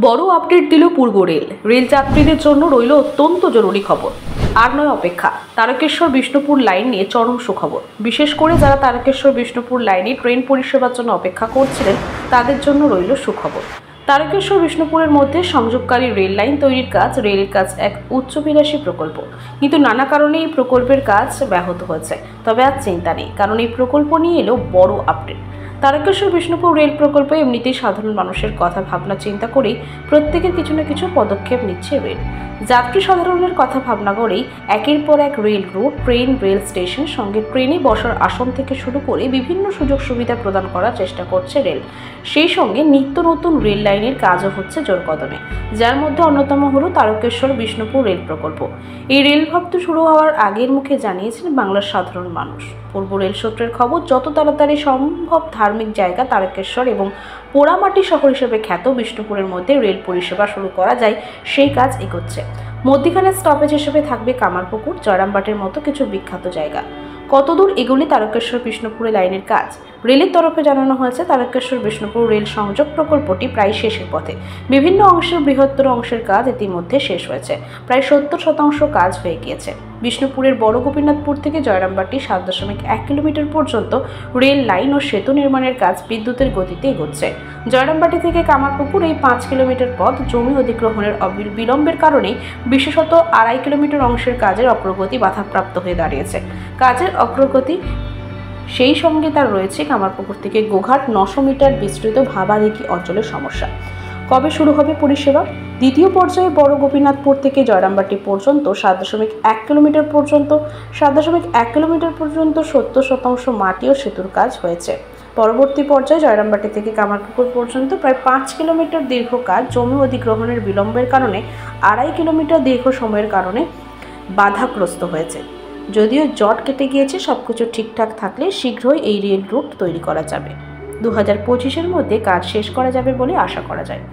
বড় আপডেট দিল পূর্ব রেল যাত্রীদের জন্য রইল অত্যন্ত জরুরি খবর। আর নয় অপেক্ষা, তারকেশ্বর বিষ্ণুপুর লাইন নিয়ে চরম সুখবর। বিশেষ করে যারা তারকেশ্বর বিষ্ণুপুর লাইনে ট্রেন পরিষেবার জন্য অপেক্ষা করছিলেন তাদের জন্য রইল সুখবর। তারকেশ্বর বিষ্ণুপুরের মধ্যে সংযোগকারী রেল লাইন তৈরির কাজ রেলের কাজ এক উচ্চবিলাসী প্রকল্প, কিন্তু নানা কারণে এই প্রকল্পের কাজ ব্যাহত হয়েছে। তবে আর চিন্তা নেই, কারণ এই প্রকল্প নিয়ে এলো বড় আপডেট। তারকেশ্বর বিষ্ণুপুর রেল প্রকল্পে এমনিতেই সাধারণ মানুষের কথা ভাবনা চিন্তা করেই প্রত্যেকের কিছু না কিছু পদক্ষেপ নিচ্ছে রেল। যাত্রী সাধারণের কথা ভাবনা করেই একের পর এক rail root, train, rail station, সঙ্গে ট্রেনে বসার আসন থেকে শুরু করে বিভিন্ন সুযোগ সুবিধা প্রদান করার চেষ্টা করছে রেল। সেই সঙ্গে নিত্য নতুন রেল লাইনের কাজও হচ্ছে জোর কদমে, যার মধ্যে অন্যতম হলো তারকেশ্বর বিষ্ণুপুর রেল প্রকল্প। এই রেল ভাবতে শুরু হওয়ার আগের মুখে জানিয়েছেন বাংলার সাধারণ মানুষ। পূর্ব রেল সূত্রের খবর, যত তাড়াতাড়ি সম্ভব ধার্মিক জায়গা তারকেশ্বর এবং পোড়ামাটি শহর হিসেবে খ্যাত বিষ্ণুপুরের মধ্যে রেল পরিষেবা শুরু করা যায় সেই কাজ এগোচ্ছে। মধ্যখানে স্টপেজ হিসেবে থাকবে কামারপুকুর, জয়রামবাটির মতো কিছু বিখ্যাত জায়গা। কতদূর এগুলি তারকেশ্বর বিষ্ণুপুর লাইনের কাজ? রেলের তরফে জানানো হয়েছে, তারকেশ্বর বিষ্ণুপুর রেল সংযোগ প্রকল্পটি প্রায় শেষের পথে। বিভিন্ন অংশের বৃহত্তর অংশের কাজ ইতিমধ্যে শেষ হয়েছে, প্রায় 70% কাজ হয়ে গিয়েছে। বিষ্ণুপুরের বড় গোপীনাথপুর থেকে জয়রামবাটি 7.1 কিলোমিটার পর্যন্ত রেল লাইন ও সেতু নির্মাণের কাজ বিদ্যুতের গতিতে এগোচ্ছে। জয়রামবাটি থেকে কামারপুকুর এই 5 কিলোমিটার পথ জমি অধিগ্রহণের বিলম্বের কারণে বিশেষত 2.5 কিলোমিটার অংশের কাজের অগ্রগতি বাধাপ্রাপ্ত হয়ে দাঁড়িয়েছে। কাজের অগ্রগতি সেই সঙ্গে তার রয়েছে কামারপুকুর থেকে গোঘাট 900 মিটার বিস্তৃত ভাবাদিঘি অঞ্চলের সমস্যা। কবে শুরু হবে পরিষেবা? দ্বিতীয় পর্যায়ে বড় গোপীনাথপুর থেকে জয়রামবাটি পর্যন্ত 7.1 কিলোমিটার পর্যন্ত 70% মাটি ও সেতুর কাজ হয়েছে। পরবর্তী পর্যায়ে জয়রামবাটি থেকে কামারপুকুর পর্যন্ত প্রায় 5 কিলোমিটার দীর্ঘ কাজ জমি অধিগ্রহণের বিলম্বের কারণে 2.5 কিলোমিটার দীর্ঘ সময়ের কারণে বাধাগ্রস্ত হয়েছে। যদিও জট কেটে গিয়েছে, সবকিছু ঠিকঠাক থাকলে শীঘ্রই এই রেল রুট তৈরি করা যাবে। 2025-এর মধ্যে কাজ শেষ করা যাবে বলে আশা করা যায়।